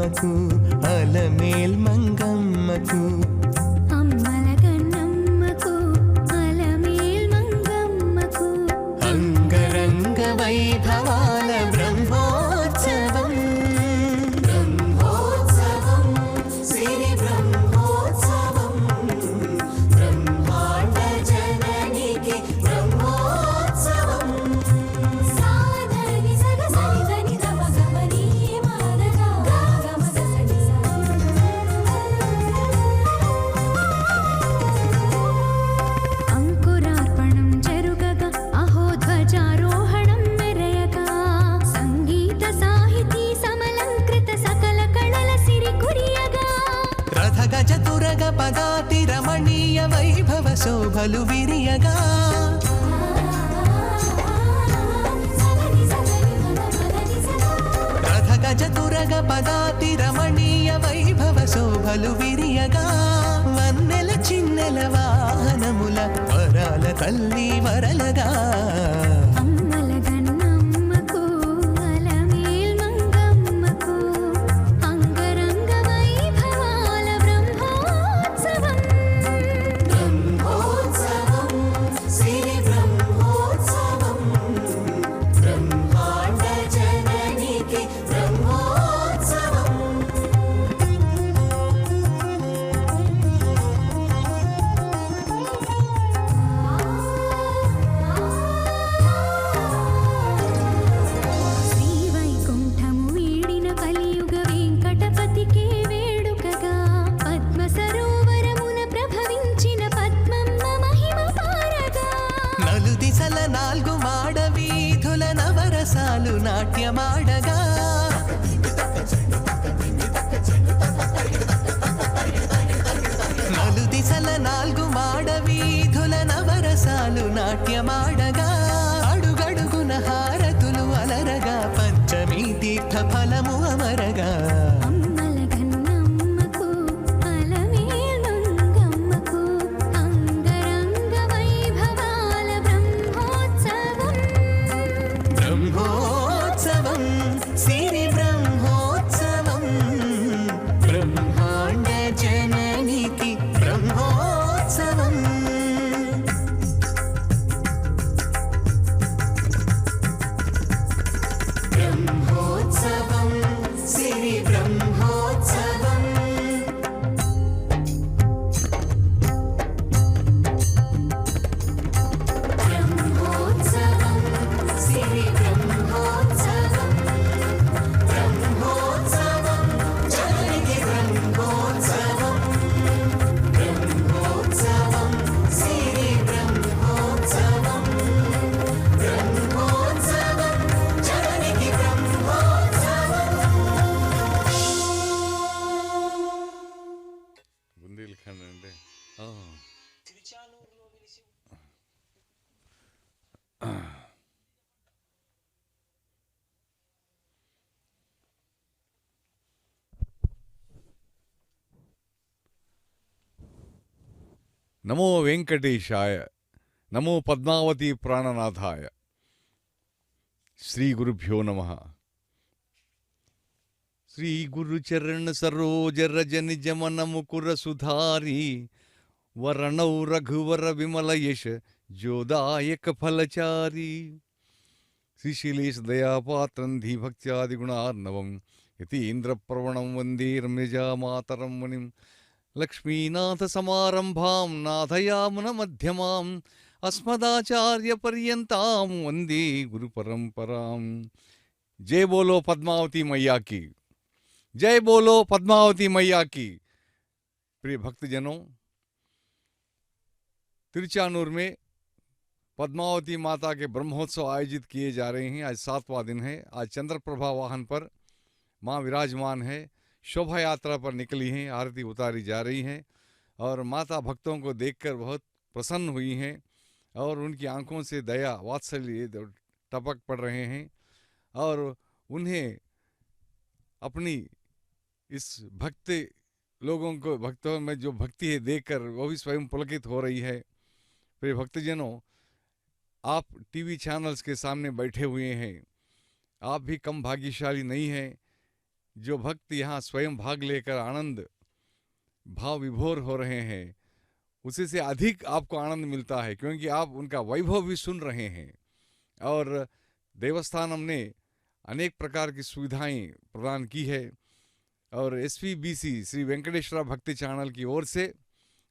మంగమ్మకు అలమేల్ మంగమ్మకు అమ్మలగన్నమ్మకు అలమేల్ మంగమ్మకు అంగరంగ వైభవాల బ్రహ్మోత్సవం బ్రహ్మోత్సవం సిరి బ్రహ్మోత్సవం బ్రహ్మాండ జననికి బ్రహ్మోత్సవం సాధని సగసని దమగమని మాదగా గమసని అంకురార్పణం జరుగగా అహో ధ్వజారోహణం మెరయగా సంగీత సాహితీ సమలంకృత సకల కళల సిరి కురియగా రథగజ తురగ పదాతి రమణీయ వైభవ శోభలు విరియగా రథగజ తురగ పదాతి రమణీయ వైభవ శోభలు విరియగా వన్నెల చిన్నెల వాహనముల వరాల తల్లి వరలగా అమ్మలగన్నమ్మకు అలమేల్ మంగమ్మకు అంగరంగ వైభవాల బ్రహ్మోత్సవం బ్రహ్మోత్సవం సిరి బ్రహ్మోత్సవం బ్రహ్మాండ జననికి బ్రహ్మోత్సవం శ్రీవైకుంఠము వీడిన కలియుగ వెంకటపతికే వేడుకగా పద్మ సరోవరమున ప్రభవించిన పద్మమ్మ మహిమ పారగా నలు దిశల నాలుగు మాడ వీధుల నవరసాలు నాట్యమాడగా నలు దిశల నాలుగు మాడ వీధుల నవరసాలు నాట్యమాడగా అడుగడుగున హారతులు అలరగా పంచమీ తీర్థ ఫలము అమరగా అమ్మలగన్నమ్మకు అలమేల్ మంగమ్మకు అంగరంగ వైభవాల బ్రహ్మోత్సవం బ్రహ్మోత్సవం సిరి బ్రహ్మోత్సవం బ్రహ్మాండ జననికి బ్రహ్మోత్సవం బ్రహ్మోత్సవం సిరి బ్రహ్మోత్సవం బ్రహ్మోత్సవం సిరి బ్రహ్మోత్సవం బ్రహ్మోత్సవం జననికి బ్రహ్మోత్సవం బ్రహ్మోత్సవం సిరి బ్రహ్మోత్సవం బ్రహ్మోత్సవం జననికి బ్రహ్మోత్సవం. బుందేల్ఖండ్ అంటే నమో వెంకటేశాయ, నమో పద్మావతి ప్రాణనాథాయ. శ్రీ గురుభ్యో నమః. శ్రీ గురు చరణ సరోజ రజ నిజ మన ముకుర సుధారి వరణౌ రఘువర విమల యశ జోదాయక ఫలచారి. శ్రీశైలేశ దయాపాత్రం ధీభక్త్యాది గుణార్ణవం యతీంద్ర ప్రవణం వందే రమ్యజా మాతరం మునిం. లక్ష్మీనాథ సమారంభాం నాథయామున మధ్యమాం అస్మదాచార్య పర్యంతాం వందే గురు పరంపరాం. జై బోలో పద్మావతి मैया की, जय बोलो पद्मावती मैया की. प्रिय भक्तजनों, तिरुचानूर में पद्मावती माता के ब्रह्मोत्सव आयोजित किए जा रहे हैं. आज 7वां दिन है. आज चंद्रप्रभा वाहन पर माँ विराजमान है. शोभा यात्रा पर निकली हैं, आरती उतारी जा रही हैं और माता भक्तों को देखकर बहुत प्रसन्न हुई हैं और उनकी आंखों से दया वात्सल्य टपक पड़ रहे हैं और उन्हें अपनी इस भक्त लोगों को, भक्तों में जो भक्ति है देखकर वो भी स्वयं पुलकित हो रही है. प्रिय भक्तजनों, आप टीवी चैनल्स के सामने बैठे हुए हैं. आप भी कम भाग्यशाली नहीं हैं. जो भक्त यहाँ स्वयं भाग लेकर आनंद भाव विभोर हो रहे हैं, उसी से अधिक आपको आनंद मिलता है, क्योंकि आप उनका वैभव भी सुन रहे हैं। और देवस्थानम ने अनेक प्रकार की सुविधाएं प्रदान की है, और SVBC श्री वेंकटेश्वरा भक्ति चैनल की ओर से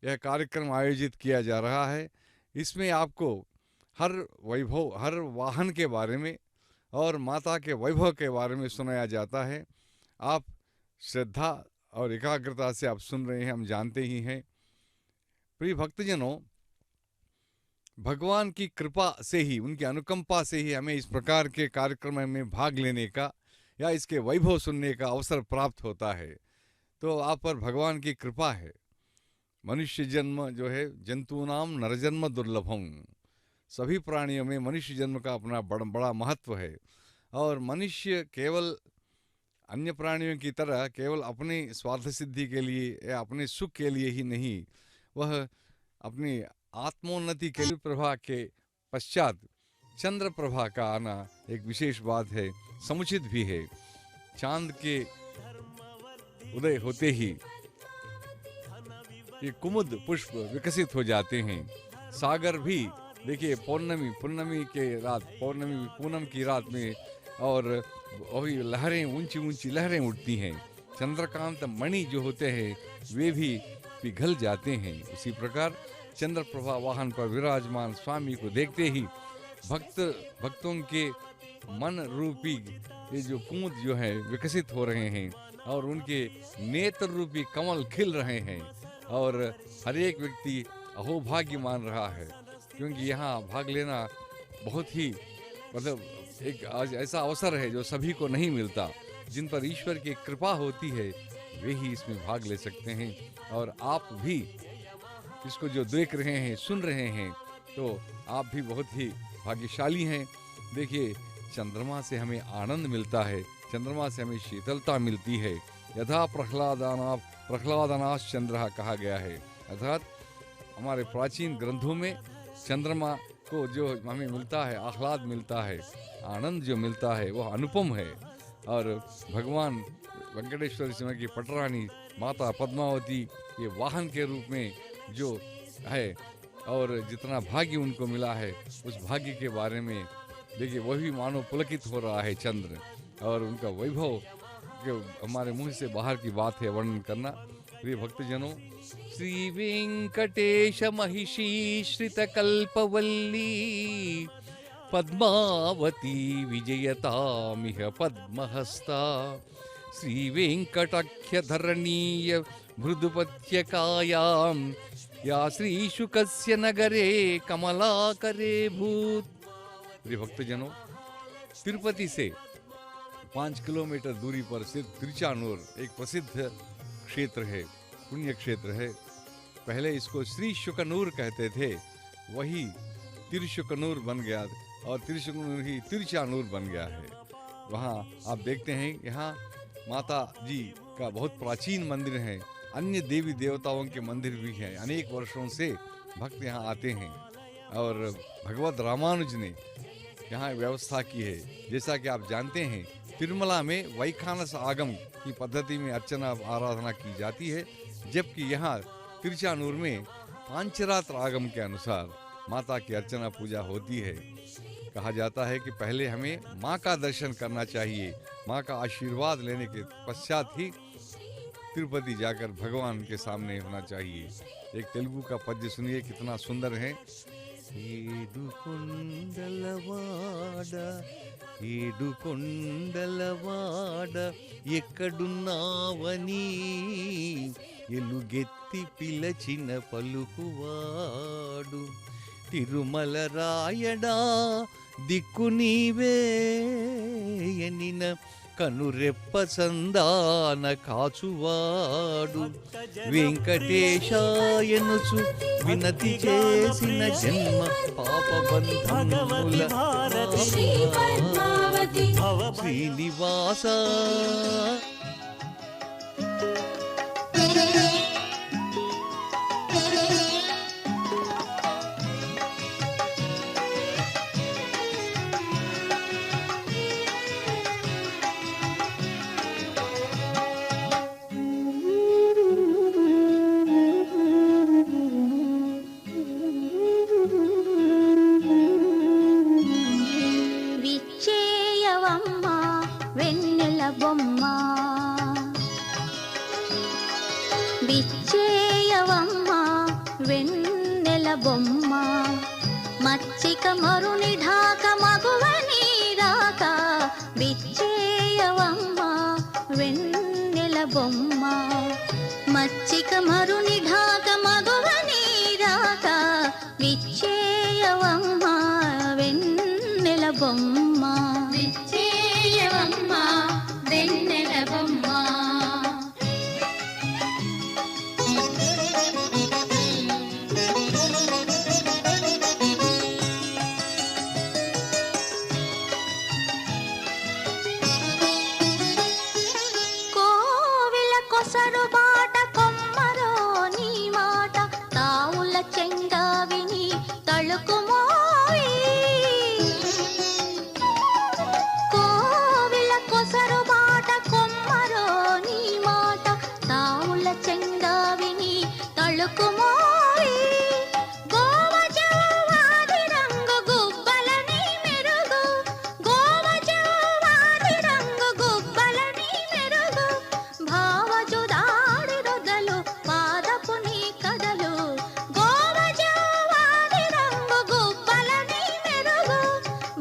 यह कार्यक्रम आयोजित किया जा रहा है। इसमें आपको हर वैभव, हर वाहन के बारे में और माता के वैभव के बारे में सुनाया जाता है। आप श्रद्धा और एकाग्रता से आप सुन रहे हैं, हम जानते ही हैं। प्रिय भक्तजनों, भगवान की कृपा से ही, उनकी अनुकंपा से ही हमें इस प्रकार के कार्यक्रम में भाग लेने का या इसके वैभव सुनने का अवसर प्राप्त होता है। तो आप पर भगवान की कृपा है। मनुष्य जन्म जो है, जंतूनाम नरजन्म दुर्लभम, सभी प्राणियों में मनुष्य जन्म का अपना बड़ा महत्व है। और मनुष्य केवल अन्य प्राणियों की तरह केवल अपनी स्वार्थ सिद्धि के लिए या अपने सुख के लिए ही नहीं, वह अपनी आत्मोन्नति के लिए प्रभा के पश्चात चंद्र प्रभा का आना एक विशेष बात है, समुचित भी है। चांद के उदय होते ही ये कुमुद पुष्प विकसित हो जाते हैं। सागर भी देखिए, पूर्णमी के रात, पूनम की रात में, और वही लहरें, ऊंची ऊंची लहरें उठती हैं। चंद्रकांत मणि जो होते हैं वे भी पिघल जाते हैं। उसी प्रकार चंद्र प्रभा वाहन पर विराजमान स्वामी को देखते ही भक्तों के मन रूपी ये जो कुमुद जो है विकसित हो रहे हैं, और उनके नेत्र रूपी कमल खिल रहे हैं। और हर एक व्यक्ति अहोभाग्य मान रहा है, क्योंकि यहाँ भाग लेना बहुत ही मतलब एक आज ऐसा अवसर है जो सभी को नहीं मिलता। जिन पर ईश्वर की कृपा होती है वे ही इसमें भाग ले सकते हैं। और आप भी इसको जो देख रहे हैं, सुन रहे हैं, तो आप भी बहुत ही भाग्यशाली हैं। देखिए, चंद्रमा से हमें आनंद मिलता है, चंद्रमा से हमें शीतलता मिलती है। यथा प्रह्लादनाश चंद्र कहा गया है, अर्थात हमारे प्राचीन ग्रंथों में चंद्रमा को जो हमें मिलता है, आह्लाद मिलता है, आनंद जो मिलता है, वह अनुपम है। और भगवान वेंकटेश्वर सिंह की पटरानी माता पद्मावती ये वाहन के रूप में जो है, और जितना भाग्य उनको मिला है, उस भाग्य के बारे में देखिए वही मानो पुलकित हो रहा है चंद्र। और उनका वैभव जो हमारे मुंह से बाहर की बात है वर्णन करना। प्रिय भक्तजनों, श्री वेंकटेश महिषी श्रित कल्पवल्ली पद्मावती विजयतामिह पद्महस्ता श्री वेंकटाख्य धरणीय मृदुपत्यकायां या श्री शुकस्य नगरे कमलाकरे भूत। प्रिय भक्तजनों, तिरुपति से 5 किलोमीटर दूरी पर स्थित तिरुचानूर एक प्रसिद्ध क्षेत्र है, पुण्य क्षेत्र है। पहले इसको श्री शुकनूर कहते थे, वही तिरुशुकनूर बन गया, और तिरुशुकनूर ही तिरुचानूर बन गया है। वहाँ आप देखते हैं, यहाँ माता जी का बहुत प्राचीन मंदिर है। अन्य देवी देवताओं के मंदिर भी हैं। अनेक वर्षों से भक्त यहाँ आते हैं, और भगवत रामानुज ने यहाँ व्यवस्था की है। जैसा कि आप जानते हैं, तिरुमला में वैखानस आगम की पद्धति में अर्चना आराधना की जाती है, जबकि यहाँ तिरुचानूर में पांचरात्र आगम के अनुसार माता की अर्चना पूजा होती है। कहा जाता है कि पहले हमें माँ का दर्शन करना चाहिए, माँ का आशीर्वाद लेने के पश्चात ही तिरुपति जाकर भगवान के सामने होना चाहिए। एक तेलुगु का पद्य सुनिए, कितना सुंदर है। ఏడుకొండలవాడ ఎక్కడున్నావని ఎలుగెత్తి పిలచిన పలుకువాడు తిరుమల రాయడా దిక్కు నీవే ఎనిన కనురెప్ప సందాన కాచువాడు వెంకటేశాయనుచు వినతి చేసిన జన్మ పాపబంధముల శ్రీనివాస విచ్చేయవమ్మ వెన్నెల బొమ్మ విచ్చేయవమ్మ వెన్నెల బొమ్మ మచ్చిక మరుని ఢాక మగువ నీరాక విచ్చేయవమ్మ వెన్నెల బొమ్మ మచ్చిక మరుని ఢాక మగువ నీరాక విచ్చేయవమ్మ వెన్నెల బొమ్మ విచ్చేయవమ్మ వెన్నెల బొమ్మ కోవిల కొసరు బాట కొమ్మరో నీ మాట తావుల చెంగావిని తళుకుమోయి కోవిల కొసరు బాట కొమ్మరో నీ మాట తావుల చెంగావిని తళుకుమోయి గోవజవాది రంగు గుబ్బలని మెరుగు గోవజవాది రంగు గుబ్బలని మెరుగు భావజుదాడి రొదలు పాదపు నీ కదలు గోవజవాది రంగు గుబ్బలని మెరుగు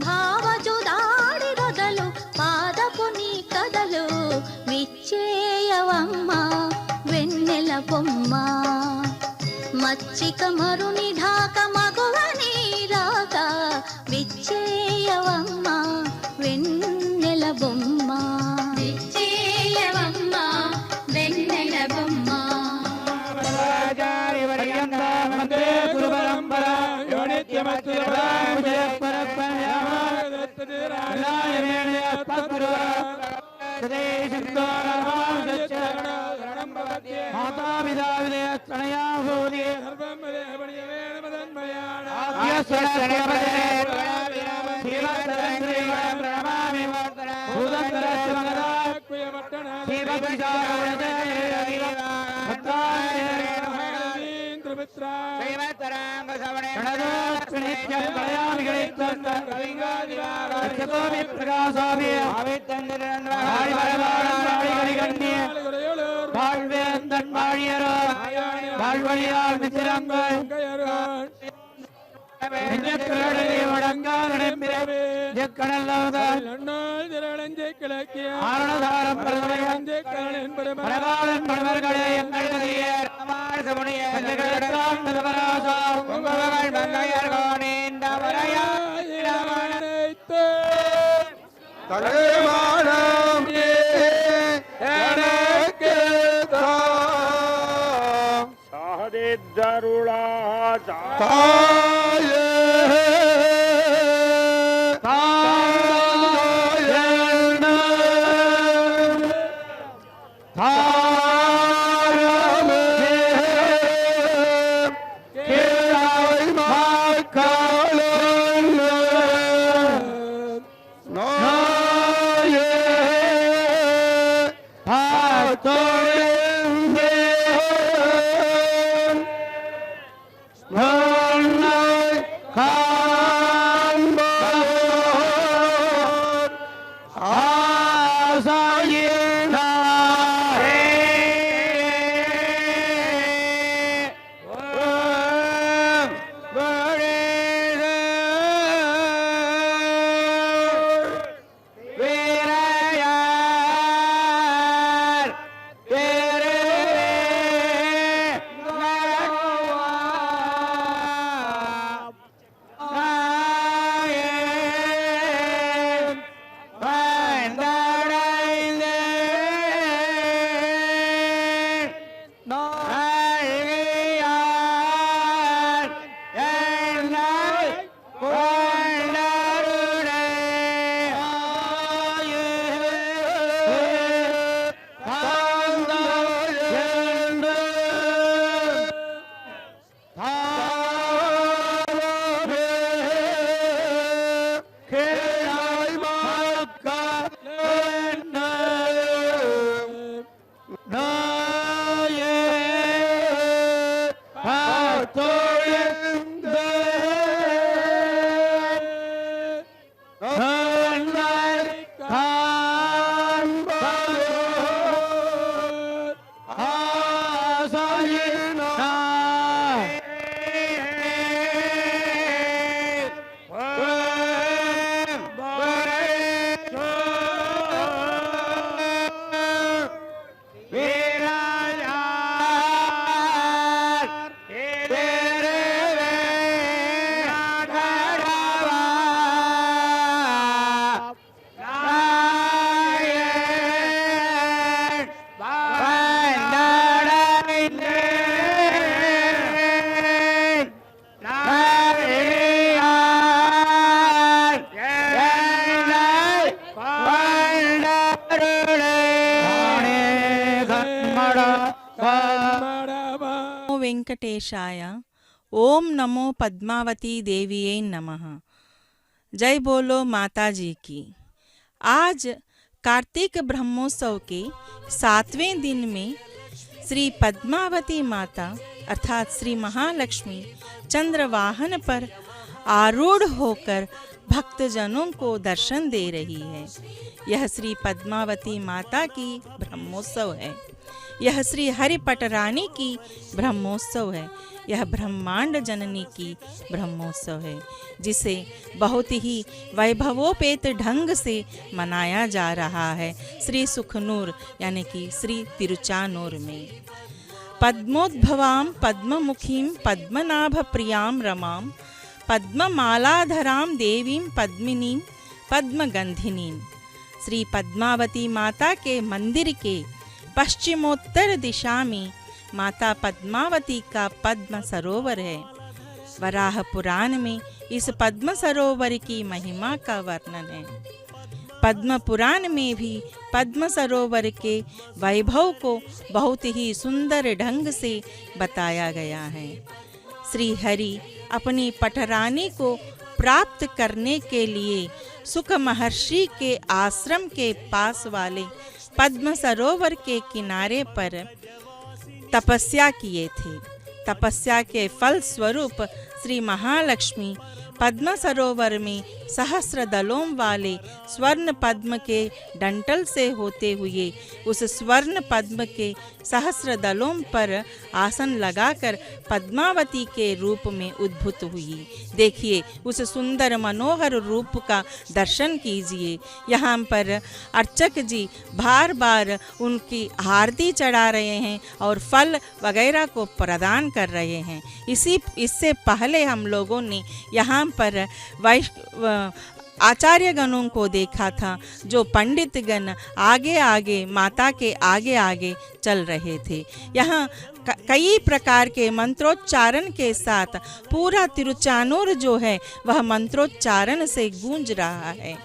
భావజుదాడి రొదలు పాదపు నీ కదలు విచ్చేయవమ్మ వెన్నెల బొమ్మ మచ్చిక మరుని ఢాక మగువ నీరాక విచ్చేయవమ్మ వెన్నెల బొమ్మ విచ్చేయవమ్మ వెన్నెల బొమ్మ वेंकटेशाय। ओम नमो पद्मावती देवीये नमः। जय बोलो माता जी की। आज कार्तिक ब्रह्मोत्सव के 7वें दिन में श्री पद्मावती माता अर्थात श्री महालक्ष्मी चंद्र वाहन पर आरूढ़ होकर भक्तजनों को दर्शन दे रही है। यह श्री पद्मावती माता की ब्रह्मोत्सव है। यह श्री हरिपट रानी की ब्रह्मोत्सव है। यह ब्रह्मांड जननी की ब्रह्मोत्सव है, जिसे बहुत ही वैभवोपेत ढंग से मनाया जा रहा है श्री सुखनूर यानी कि श्री तिरुचानूर में। पद्मोद्भवां पद्ममुखीं पद्मनाभ प्रियां रमां पद्ममालाधरां देवीं पद्मिनीं पद्मगंधिनीं। श्री पद्मावती माता के मंदिर के पश्चिमोत्तर दिशा में माता पद्मावती का पद्म सरोवर है। वराह पुराण में इस पद्म सरोवर की महिमा का वर्णन है। पद्म पुराण में भी पद्म सरोवर के वैभव को बहुत ही सुंदर ढंग से बताया गया है। श्री हरि अपनी पटरानी को प्राप्त करने के लिए सुख महर्षि के आश्रम के पास वाले पद्म सरोवर के किनारे पर तपस्या किए थे। तपस्या के फल स्वरूप श्री महालक्ष्मी पद्म सरोवर में सहस्र दलों वाले स्वर्ण पद्म के डंटल से होते हुए उस स्वर्ण पद्म के सहस्र दलों पर आसन लगाकर पद्मावती के रूप में उद्भूत हुई। देखिए, उस सुंदर मनोहर रूप का दर्शन कीजिए। यहाँ पर अर्चक जी बार बार उनकी आरती चढ़ा रहे हैं और फल वगैरह को प्रदान कर रहे हैं। इससे पहले हम लोगों ने यहाँ पर आचार्य गणों को देखा था, जो पंडित गण आगे आगे माता के आगे आगे चल रहे थे। यहाँ कई प्रकार के मंत्रोच्चारण के साथ पूरा तिरुचानूर जो है वह मंत्रोच्चारण से गूंज रहा है।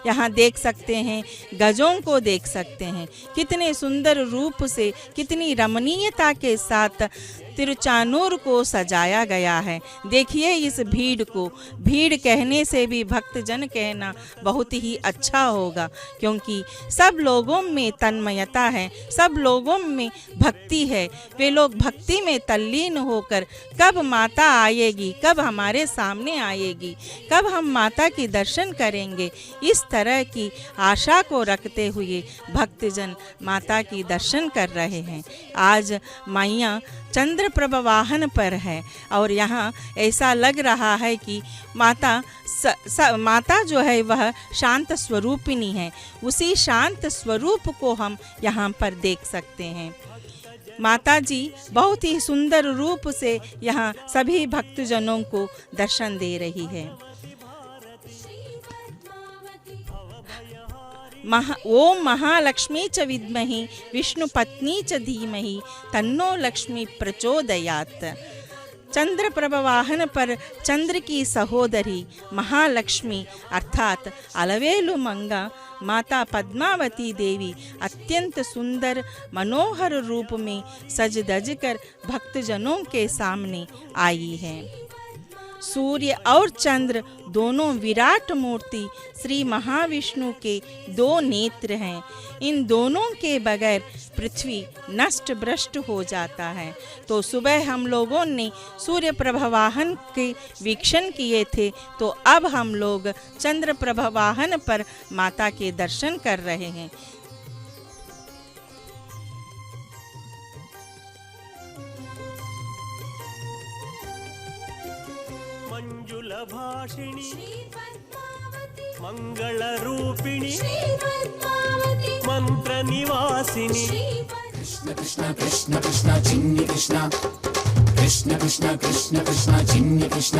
यहाँ देख सकते हैं, गजों को देख सकते हैं, कितने सुंदर रूप से कितनी रमणीयता के साथ तिरुचानूर को सजाया गया है। देखिए इस भीड़ को, भीड़ कहने से भी भक्तजन कहना बहुत ही अच्छा होगा, क्योंकि सब लोगों में तन्मयता है, सब लोगों में भक्ति है। वे लोग भक्ति में तल्लीन होकर कब माता आएगी, कब हमारे सामने आएगी, कब हम माता की दर्शन करेंगे, इस तरह की आशा को रखते हुए भक्तजन माता की दर्शन कर रहे हैं। आज मैया चंद्रप्रभा वाहन पर है और यहाँ ऐसा लग रहा है कि माता जो है वह शांत स्वरूपिणी है। उसी शांत स्वरूप को हम यहाँ पर देख सकते हैं। माता जी बहुत ही सुंदर रूप से यहाँ सभी भक्तजनों को दर्शन दे रही है। ओम महालक्ष्मी च विद्महि विष्णु पत्नी च धीमहि तन्नो लक्ष्मी प्रचोदयात्। चंद्र प्रभा वाहन पर चंद्र की सहोदरी महालक्ष्मी अर्थात अलवेलु मंगा माता पद्मावती देवी अत्यंत सुंदर मनोहर रूप में सज धज कर भक्तजनों के सामने आई है। सूर्य और चंद्र दोनों विराट मूर्ति श्री महाविष्णु के दो नेत्र हैं। इन दोनों के बगैर पृथ्वी नष्ट भ्रष्ट हो जाता है। तो सुबह हम लोगों ने सूर्य प्रभावाहन के वीक्षण किए थे, तो अब हम लोग चंद्र प्रभावाहन पर माता के दर्शन कर रहे हैं। मंजुल भाषिणी मंगल रूपिणी मंत्र निवासिनी। कृष्ण कृष्ण कृष्ण कृष्ण चिन्नी कृष्ण कृष्ण कृष्ण कृष्ण कृष्ण चिन्नी कृष्ण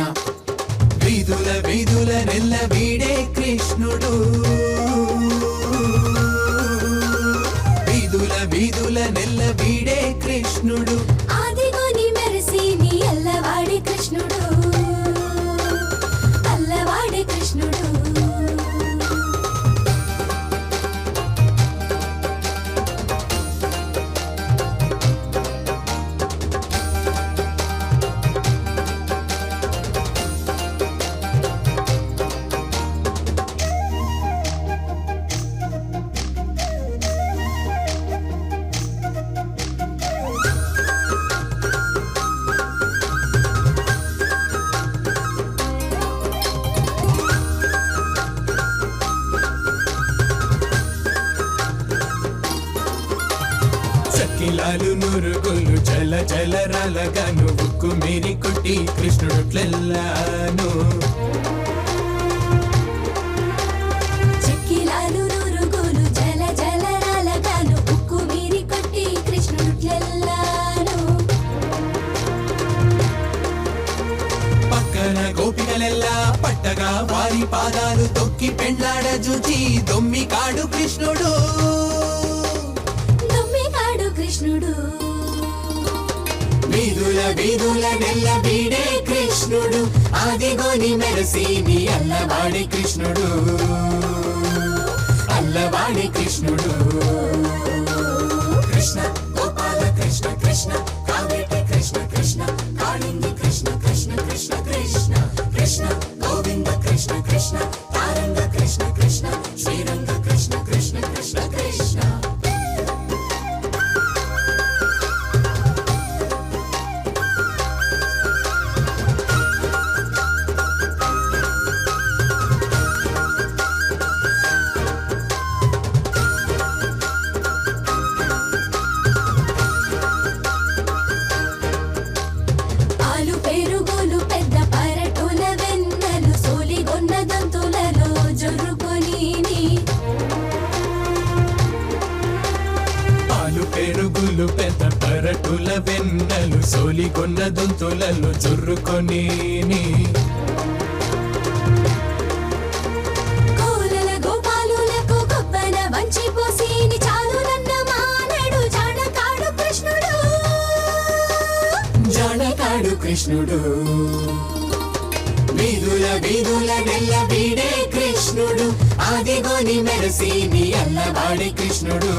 వీధుల వీధుల నెల్ల వీడే కృష్ణుడు వీధుల వీధుల నెల్ల వీడే కృష్ణుడు ఆదిగోని మెరిసి నీ అల్లవాడి కృష్ణుడు అల్లవాడి కృష్ణుడు చెక్కిలాలు నురుగులు జల జల రాలగాను ఉక్కు మీరి కొట్టి కృష్ణుడుట్లెల్లాను చెక్కిలాలు నురుగులు జల జల రాలగాను ఉక్కు మీరి కొట్టి కృష్ణుడుట్లెల్లాను పక్కన గోపికలెల్లా పట్టగా వారి పాదాలు తొక్కి పెండ్లాడ జూచి దొమ్మి కాడు కృష్ణుడు కృష్ణుడు వీధుల వీధుల నెల్ల వీడే కృష్ణుడు ఆదిగోని మెరసి నీ అల్లవాడే కృష్ణుడు అల్లవాడే కృష్ణుడు కృష్ణ గోపాల కృష్ణ కృష్ణ కావేటి కృష్ణ కృష్ణ కాళింది కృష్ణ కృష్ణ కృష్ణ కృష్ణ కృష్ణ గోవింద కృష్ణ కృష్ణ తారంగ కృష్ణ కృష్ణ శ్రీరంగ కృష్ణ కృష్ణ కృష్ణ కృష్ణ పెరుగులు పెద్ద పరటుల వెన్నెలు సోలిగొన్న దొంతులలో జుర్రుకొని కోలల గోపాలులకు గొప్పన వంచి పోసిని చాలునన్న మానడు జానకాడు కృష్ణుడు జానకాడు కృష్ణుడు వీధుల వీధుల నెల్ల వీడే కృష్ణుడు ఆదిగోని మెరసి నీ అల్లవాడే కృష్ణుడు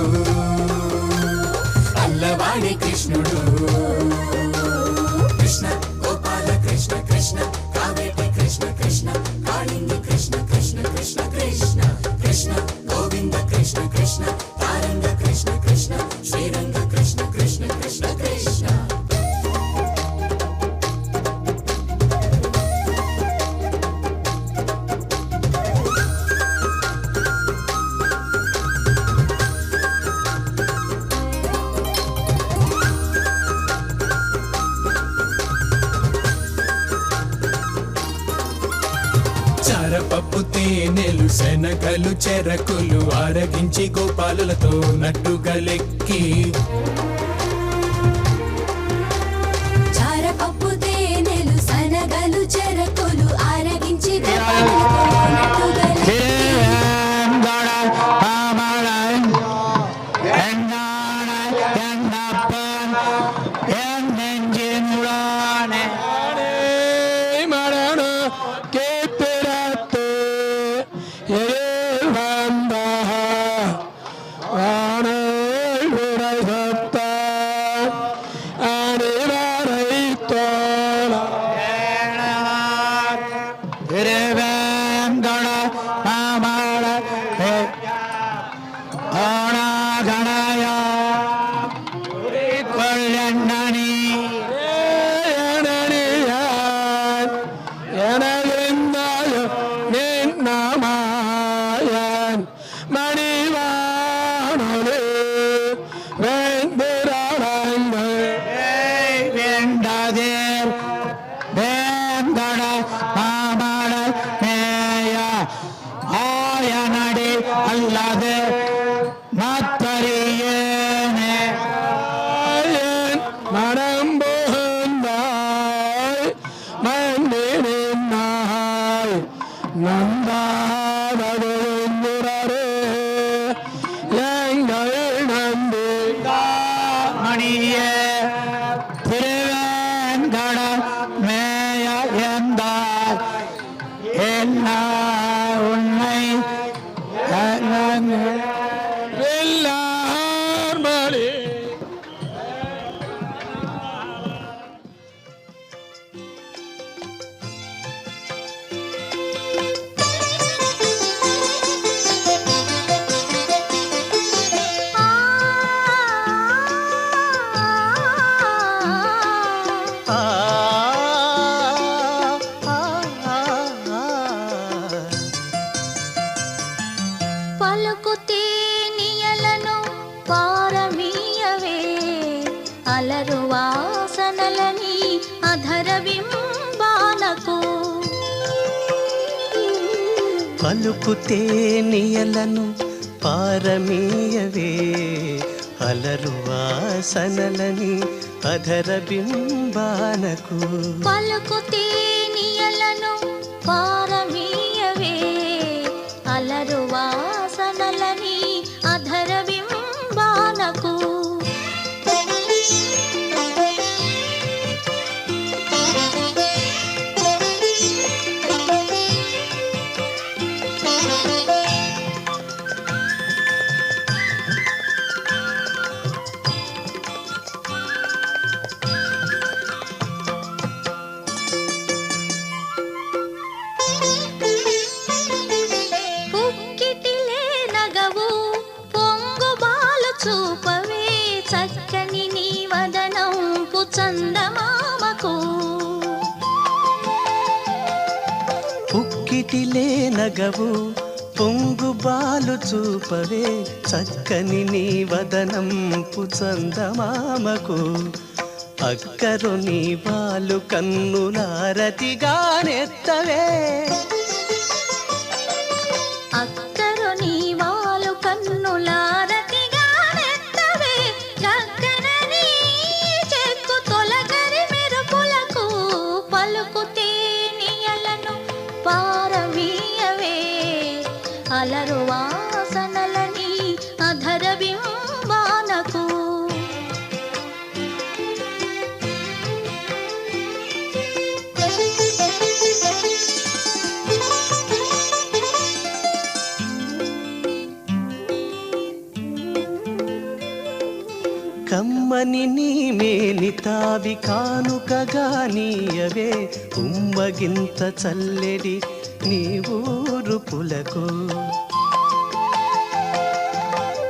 అల్లవాడే కృష్ణుడు కృష్ణ గోపాల కృష్ణ కృష్ణ కావేటి కృష్ణ కృష్ణ కాళింది కృష్ణ కృష్ణ కృష్ణ కృష్ణ కృష్ణ గోవింద కృష్ణ కృష్ణ తారంగ కృష్ణ కృష్ణ శ్రీరంగ కృష్ణ కృష్ణ కృష్ణ కృష్ణ చారపప్పు తేనెలు శనగలు చెరకులు ఆరగించి గోపాలులతో నట్టుగలెక్కి చారపప్పు తేనెలు శనగలు చెరకులు ఆరగించి గోపాలులతో నట్టుగలెక్కి పలుకుతే నియలను పారమీయవే అలరు వాసనలని అధర బింబానకు పలుకు తేనియలను పారమీయవే అలరు వాసనలని అధర బింబానకు పలుకు తేనియలను పారమీయవే అలరు వాసనలని అధర బింబానకు పుక్కిటిలే నగవు పొంగు బాలు చూపవే చక్కని నీ వదనంపు చందమామకు పుక్కిటిలే నగవు పొంగు బాలు చూపవే చక్కని నీ వదనంపు చందమామకు అక్కరు నీ బాలు కన్నులారతిగానెత్తవే అక్కరు నీ వాలు కన్నులారతిగా నెత్తవే చక్కన నీ చెక్కు తొలగరి మెరుపులకు పలుకు తేనియలను పారమీయవే అలరు వాసనలని అధర బింబానకు కమ్మని నీ మేని తావి కానుకగా నీయవే ఉమ్మగింత చల్లెడి నీ ఊరు పులకు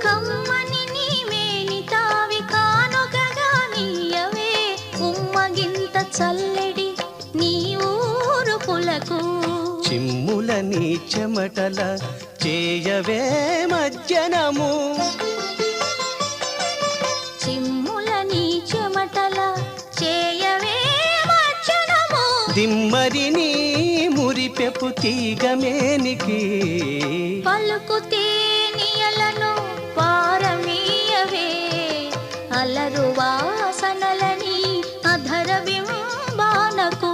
కమ్మని నీ మేని తావి కానుకగా నీయవే ఉమ్మగింత చల్లెడి నీ ఊరు పులకు చిమ్ముల నీ చెమటల చేయవే మజ్జనము చిమ్ముల నీ చెమటల చేయవే మజ్జనము దిమ్మరి నీ మురిపెపు తీగమేనికి పలుకు తేనియలను పారమీయవే అలరు వాసనలని అధర బింబానకు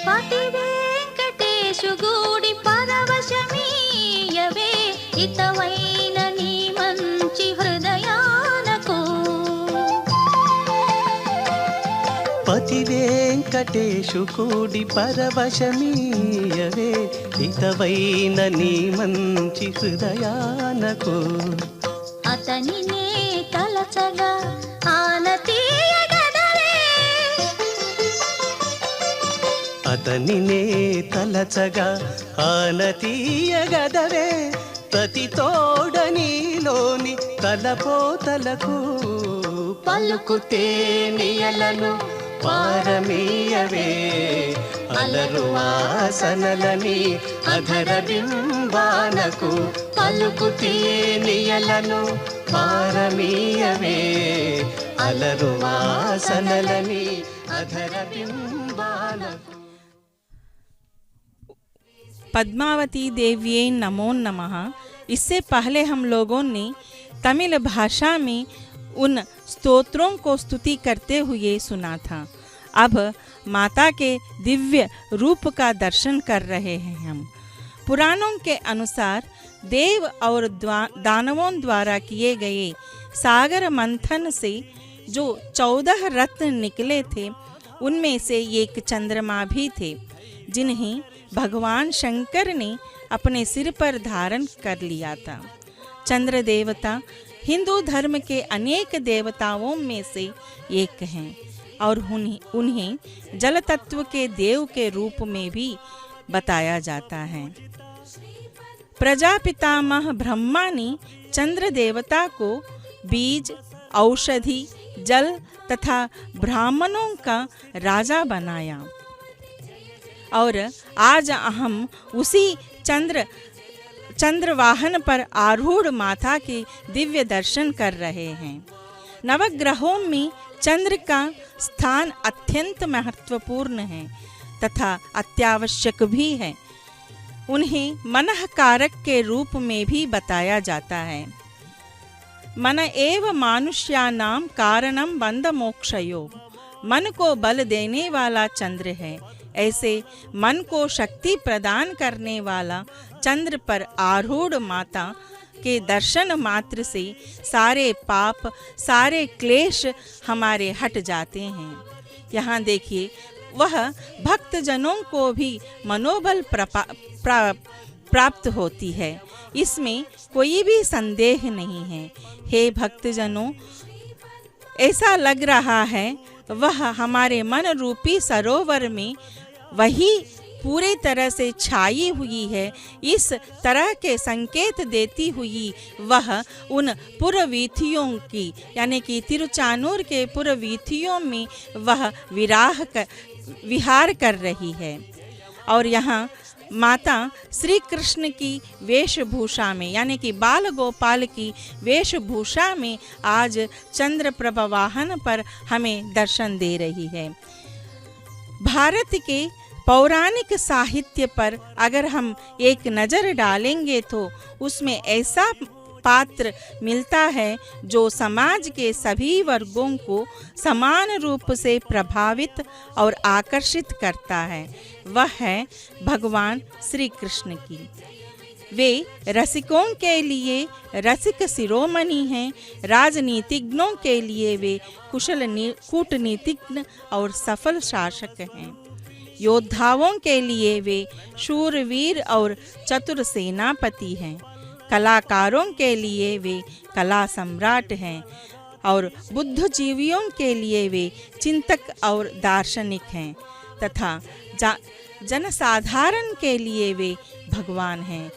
పతి వెంకటేశు గూడి పరవశమీయవే ఇతవైన నీ మంచి హృదయానకు పతి వెంకటేశు కూడి పరవశమీయవే హితవైన నీ మంచి హృదయానకు అతని నే తలచగా ఆనతీయగదవే అతనినే తలచగా ఆనతీయగదవే ప్రతి తోడ నీలోని తలపోతలకు పలుకు తేనియలను పారమీయవే అలరు వాసనలని అధర బింబానకు పలుకు తేనియలను పారమీయవే అలరు వాసనలని అధర బింబానకు पद्मावती देवी नमो नमः। इससे पहले हम लोगों ने तमिल भाषा में उन स्तोत्रों को स्तुति करते हुए सुना था। अब माता के दिव्य रूप का दर्शन कर रहे हैं हम। पुराणों के अनुसार देव और दानवों द्वारा किए गए सागर मंथन से जो 14 रत्न निकले थे, उनमें से एक चंद्रमा भी थे, जिन्हें भगवान शंकर ने अपने सिर पर धारण कर लिया था। चंद्र देवता हिंदू धर्म के अनेक देवताओं में से एक हैं और उन्हें जल तत्व के देव के रूप में भी बताया जाता है। प्रजापितामह ब्रह्मा ने चंद्र देवता को बीज, औषधि, जल तथा ब्राह्मणों का राजा बनाया और आज हम उसी चंद्रवाहन पर आरूढ़ माता के दिव्य दर्शन कर रहे हैं। नवग्रहों में चंद्र का स्थान अत्यंत महत्वपूर्ण है तथा अत्यावश्यक भी है। उन्हें मनः कारक के रूप में भी बताया जाता है। मन एव मानुष्यानां कारणं बंध मोक्षयो। मन को बल देने वाला चंद्र है। ऐसे मन को शक्ति प्रदान करने वाला चंद्र पर आरूढ़ माता के दर्शन मात्र से सारे पाप, सारे क्लेश हमारे हट जाते हैं। यहाँ देखिए, वह भक्तजनों को भी मनोबल प्राप्त होती है, इसमें कोई भी संदेह नहीं है। हे भक्तजनों, ऐसा लग रहा है वह हमारे मन रूपी सरोवर में वही पूरी तरह से छाई हुई है। इस तरह के संकेत देती हुई वह उन पुरवीथियों की, यानी कि तिरुचानूर के पुरवीथियों में वह विहार कर रही है। और यहाँ माता श्री कृष्ण की वेशभूषा में, यानी कि बाल गोपाल की वेशभूषा में आज चंद्र प्रभा वाहन पर हमें दर्शन दे रही है। भारत के पौराणिक साहित्य पर अगर हम एक नज़र डालेंगे तो उसमें ऐसा पात्र मिलता है जो समाज के सभी वर्गों को समान रूप से प्रभावित और आकर्षित करता है। वह है भगवान श्री कृष्ण की। वे रसिकों के लिए रसिक शिरोमणि हैं। राजनीतिज्ञों के लिए वे कुशल कूटनीतिज्ञ और सफल शासक हैं। योद्धाओं के लिए वे शूरवीर और चतुर सेनापति हैं। कलाकारों के लिए वे कला सम्राट हैं और बुद्धिजीवियों के लिए वे चिंतक और दार्शनिक हैं तथा जनसाधारण के लिए वे भगवान हैं।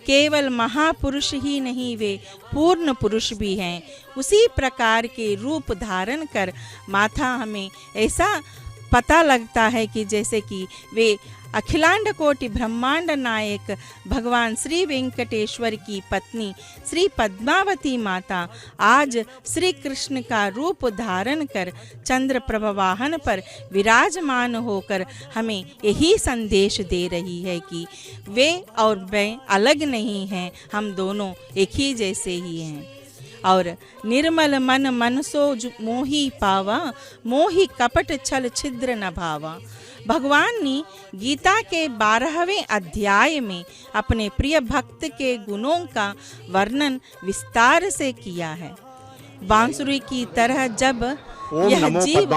केवल महापुरुष ही नहीं, वे पूर्ण पुरुष भी हैं। उसी प्रकार के रूप धारण कर माता हमें ऐसा पता लगता है कि जैसे कि वे अखिलांड कोटि ब्रह्मांड नायक भगवान श्री वेंकटेश्वर की पत्नी श्री पद्मावती माता आज श्री कृष्ण का रूप धारण कर चंद्र प्रभा वाहन पर विराजमान होकर हमें यही संदेश दे रही है कि वे और मैं अलग नहीं हैं, हम दोनों एक ही जैसे ही हैं। और निर्मल मन मनसो मोही पावा, मोही कपट छल छिद्र न भावा। भगवान ने गीता के 12वें अध्याय में अपने प्रिय भक्त के गुणों का वर्णन विस्तार से किया है। बांसुरी की तरह जब यह जीव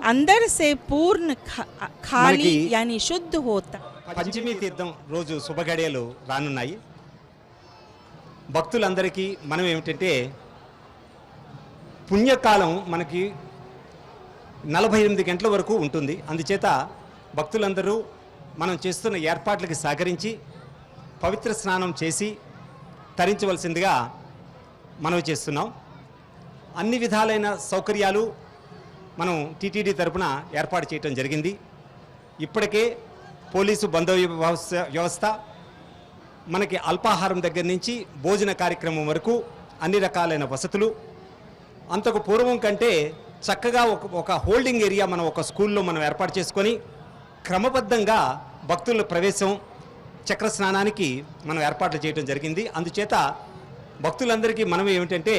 अंदर से पूर्ण खाली यानी शुद्ध होता। పంచమి తీర్థం రోజు శుభగడియలు రానున్నాయి। భక్తులందరికీ మనం ఏమిటంటే పుణ్యకాలం మనకి 48 గంటల వరకు ఉంటుంది। అందుచేత భక్తులందరూ మనం చేస్తున్న ఏర్పాట్లకి సహకరించి పవిత్ర స్నానం చేసి తరించవలసిందిగా మనవి చేస్తున్నాం। అన్ని విధాలైన సౌకర్యాలు మనం టీటీడీ తరపున ఏర్పాటు చేయడం జరిగింది। ఇప్పటికే పోలీసు బందోబస్తు వ్యవస్థ, మనకి అల్పాహారం దగ్గర నుంచి భోజన కార్యక్రమం వరకు అన్ని రకాలైన వసతులు అంతకు పూర్వం కంటే చక్కగా ఒక హోల్డింగ్ ఏరియా మనం ఒక స్కూల్లో మనం ఏర్పాటు చేసుకొని క్రమబద్ధంగా భక్తుల ప్రవేశం, చక్ర స్నానానికి మనం ఏర్పాట్లు చేయడం జరిగింది। అందుచేత భక్తులందరికీ మనం ఏమిటంటే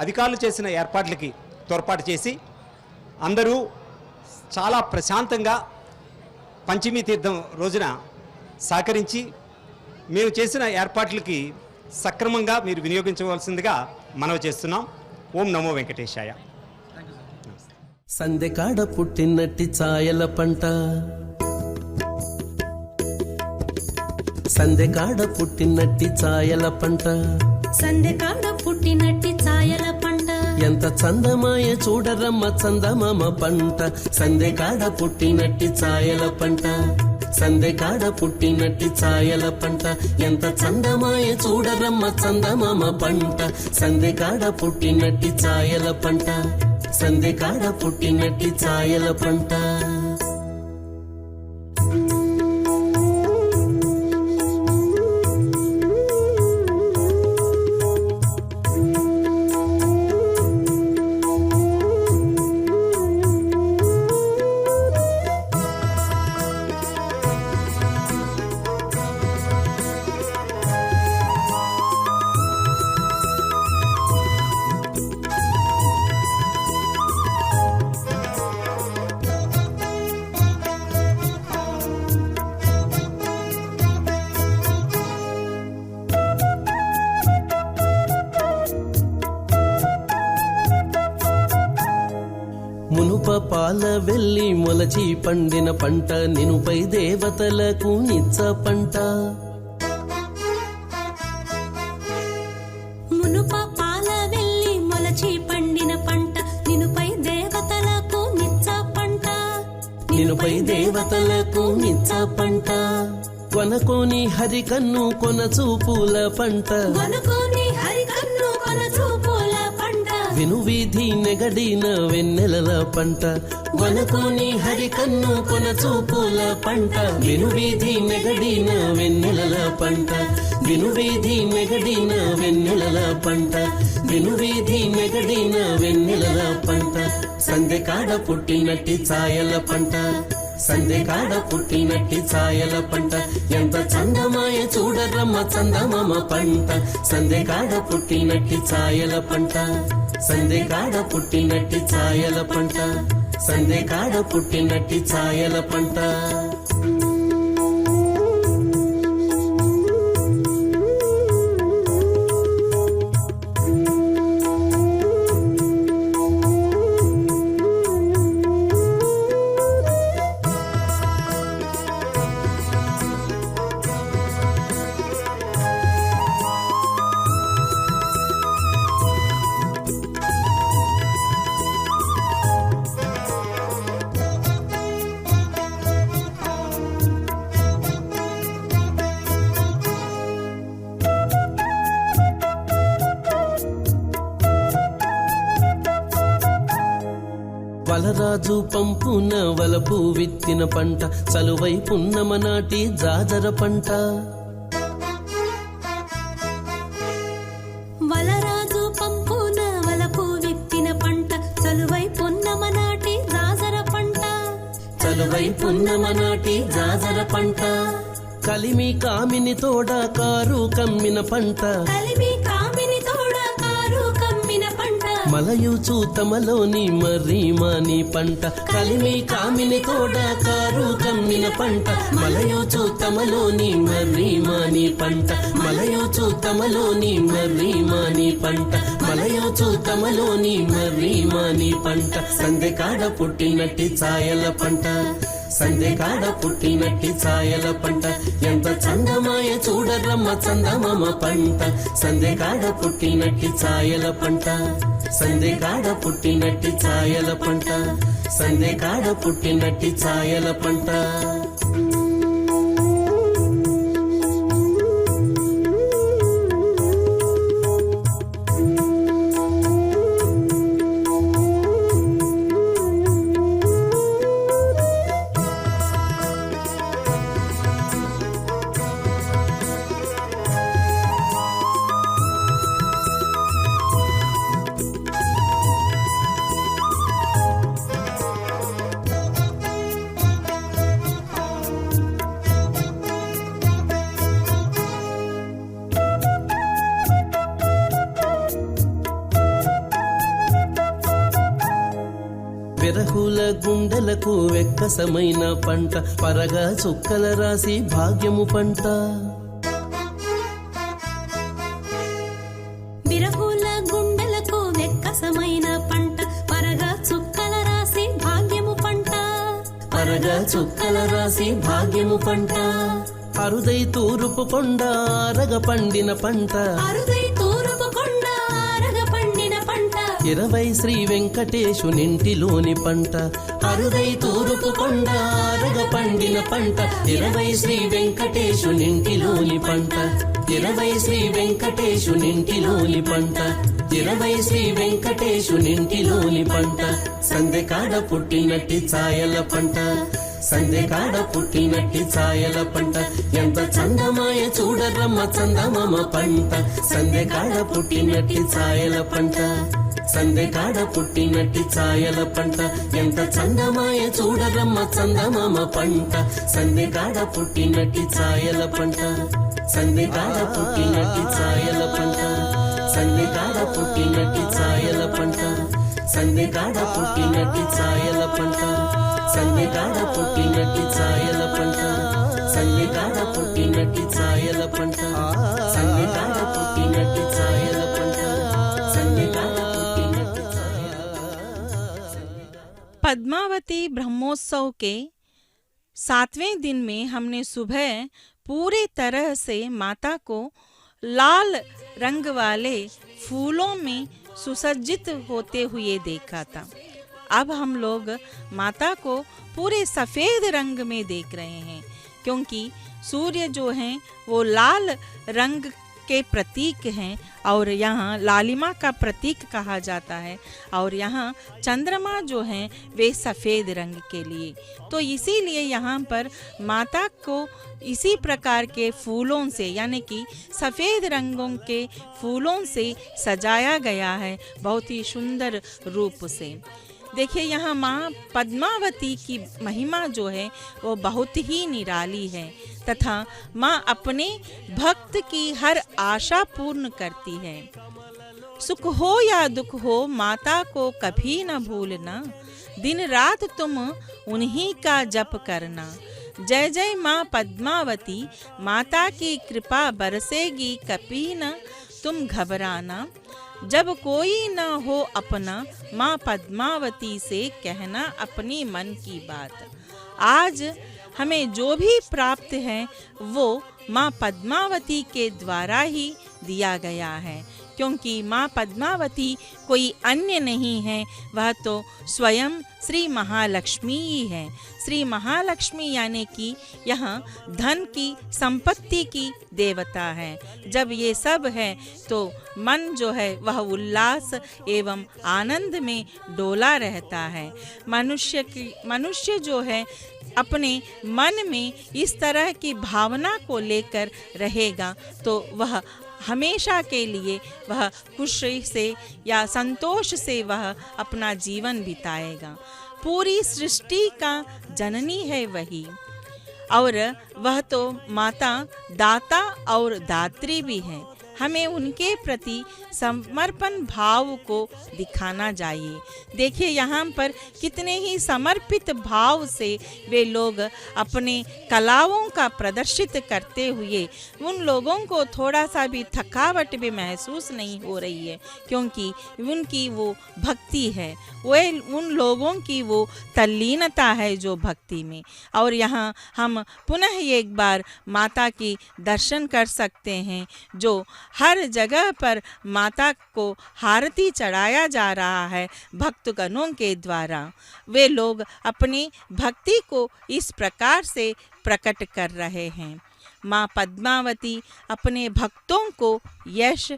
అధికారులు చేసిన ఏర్పాట్లకి తోడ్పాటు చేసి అందరూ చాలా ప్రశాంతంగా పంచమి తీర్థం రోజున సహకరించి మేము చేసిన ఏర్పాట్లకి సక్రమంగా మీరు వినియోగించవలసిందిగా మనవి చేస్తున్నాం। ఓం నమో వెంకటేశాయ। సందెకాడ పుట్టినట్టి ఛాయల పంట, సందెకాడ పుట్టినట్టి ఛాయల పంట, సందెకాడ పుట్టినట్టి ఛాయల పంట, ఎంత చందమాయ చూడరమ్మ చందమామ పంట, సందెకాడ పుట్టినట్టి ఛాయల పంట, సందెకాడ పుట్టినట్టి ఛాయల పంట ఎంత చందమాయ చూడరమ్మ చందమామ పంట సందెకాడ పుట్టినట్టి ఛాయల పంట సందెకాడ పుట్టినట్టి ఛాయల పంట మునుప పాల వెళ్ళి మొలచి పండిన పంట నినుపై దేవతలకు నిచ్చ పంట మునుప పాల వెళ్ళి మొలచి పండిన పంట నినుపై దేవతలకు నిచ్చ పంట నినుపై దేవతలకు నిచ్చ పంట కొనకోని హరికన్ను కొన చూపుల పంట వనుకోని హరికన్ను కొన చూపుల పంట వినువీధి నెగడిన వెన్నెలల పంట వనకోని హరికన్ను కొన చూపుల పంట వినువీధి నెగడిన వెన్నెలల పంట వినువీధి నెగడిన వెన్నెలల పంట వినువీధి నెగడిన వెన్నెలల పంట సందెకాడ పుట్టినట్టి ఛాయల పంట సందెకాడ పుట్టినట్టి ఛాయల పంట ఎంత చందమాయ చూడరమ్మ చందమామ పంట సందెకాడ పుట్టినట్టి ఛాయల పంట సందెకాడ పుట్టినట్టి ఛాయల పంట సందెకాడ పుట్టినట్టి ఛాయల పంట వలరాజు పంపున వలపు విత్తిన పంట చలువై పున్నమ నాటి జాజర పంట వలరాజు పంపున వలపు విత్తిన పంట చలువై పున్నమ నాటి జాజర పంట చలువై పున్నమ నాటి జాజర పంట కలిమి కామిని తోడ కారు కమ్మిన పంట కలిమి కామిని తోడ కారు కమ్మిన పంట మలయు చూతమలోని మర్రిమాని పంట కలిమి కామిని తోడ కారు కమ్మిన పంట మలయు చూతమలోని మర్రిమాని పంట మలయు చూతమలోని మర్రిమాని పంట మలయు చూతమలోని మర్రిమాని పంట సందెకాడ పుట్టినట్టి ఛాయల పంట సందెకాడ పుట్టినట్టి ఛాయల పంట ఎంత చందమాయ చూడరమ్మ చందమామ పంట సందెకాడ పుట్టినట్టి ఛాయల పంట సందెకాడ పుట్టినట్టి ఛాయల పంట సందెకాడ పుట్టినట్టి ఛాయల పంట విరహుల గుండెలకు వెక్కసమైన పంట పరగా చుక్కల రాసి భాగ్యము పంట విరహుల గుండెలకు వెక్కసమైన పంట పరగా చుక్కల రాసి భాగ్యము పంట పరగా చుక్కల రాసి భాగ్యము పంట అరుదై తూరుపు కొండ ఆరగ పండిన పంట అరుదై తూరుపు కొండ ఆరగ పండిన పంట 20 శ్రీ వెంకటేశునింటిలోని పంట అరుదై తూరుపు కొండ ఆరగ పండిన పంట 20 శ్రీ వెంకటేశునింటిలోని పంట 20 శ్రీ వెంకటేశునింటిలోని పంట 20 శ్రీ వెంకటేశునింటిలోని పంట సందెకాడ పుట్టినట్టి ఛాయల పంట సందెకాడ పుట్టినట్టి ఛాయల పంట ఎంత చందమాయ చూడరమ్మ చందమామ పంట సందెకాడ పుట్టినట్టి ఛాయల పంట సందెకాడ పుట్టినట్టి ఛాయల పంట ఎంత చందమాయ చూడరమ్మ చందమామ పంట సందెకాడ పుట్టినట్టి ఛాయల పంట సందెకాడ పుట్టినట్టి ఛాయల పంట సందెకాడ పుట్టినట్టి ఛాయల పంట సందెకాడ పుట్టినట్టి ఛాయల పంట సందెకాడ పుట్టినట్టి ఛాయల పంట సందెకాడ పుట్టినట్టి ఛాయల పంట సందెకాడ పుట్టినట్టి ఛాయల పంట సందెకాడ పుట్టినట్టి पद्मावती ब्रह्मोत्सव के 7वें दिन में हमने सुबह पूरे तरह से माता को लाल रंग वाले फूलों में सुसज्जित होते हुए देखा था। अब हम लोग माता को पूरे सफेद रंग में देख रहे हैं, क्योंकि सूर्य जो हैं वो लाल रंग के प्रतीक हैं और यहाँ लालिमा का प्रतीक कहा जाता है, और यहाँ चंद्रमा जो हैं वे सफ़ेद रंग के लिए। तो इसीलिए यहाँ पर माता को इसी प्रकार के फूलों से यानी कि सफ़ेद रंगों के फूलों से सजाया गया है बहुत ही सुंदर रूप से। देखिए यहाँ माँ पद्मावती की महिमा जो है वो बहुत ही निराली है तथा माँ अपने भक्त की हर आशा पूर्ण करती है। सुख हो या दुख हो माता को कभी न भूलना, दिन रात तुम उन्हीं का जप करना। जय जय माँ पद्मावती, माता की कृपा बरसेगी कभी न तुम घबराना। जब कोई न हो अपना, माँ पद्मावती से कहना अपनी मन की बात। आज हमें जो भी प्राप्त है वो माँ पद्मावती के द्वारा ही दिया गया है, क्योंकि माँ पद्मावती कोई अन्य नहीं है, वह तो स्वयं श्री महालक्ष्मी ही है। श्री महालक्ष्मी यानी कि यहाँ धन की संपत्ति की देवता है। जब ये सब है तो मन जो है वह उल्लास एवं आनंद में डोला रहता है। मनुष्य जो है अपने मन में इस तरह की भावना को लेकर रहेगा तो वह हमेशा के लिए वह खुशी से या संतोष से वह अपना जीवन बिताएगा। पूरी सृष्टि का जननी है वही, और वह तो माता दाता और दात्री भी है। हमें उनके प्रति समर्पण भाव को दिखाना चाहिए। देखिए यहाँ पर कितने ही समर्पित भाव से वे लोग अपने कलाओं का प्रदर्शित करते हुए उन लोगों को थोड़ा सा भी थकावट भी महसूस नहीं हो रही है, क्योंकि उनकी वो भक्ति है, वे उन लोगों की वो तल्लीनता है जो भक्ति में। और यहाँ हम पुनः एक बार माता की दर्शन कर सकते हैं, जो हर जगह पर माता को हारती चढ़ाया जा रहा है भक्तगणों के द्वारा। वे लोग अपनी भक्ति को इस प्रकार से प्रकट कर रहे हैं। माँ पद्मावती अपने भक्तों को यश,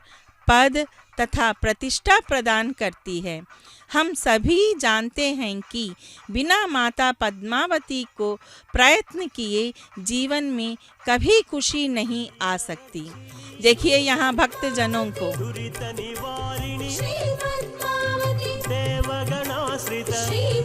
पद तथा प्रतिष्ठा प्रदान करती है। हम सभी जानते हैं कि बिना माता पद्मावती को प्रयत्न किए जीवन में कभी खुशी नहीं आ सकती। देखिए यहाँ भक्त जनों को दुरित निवारिणी श्री पद्मावती देवगणाश्रित श्री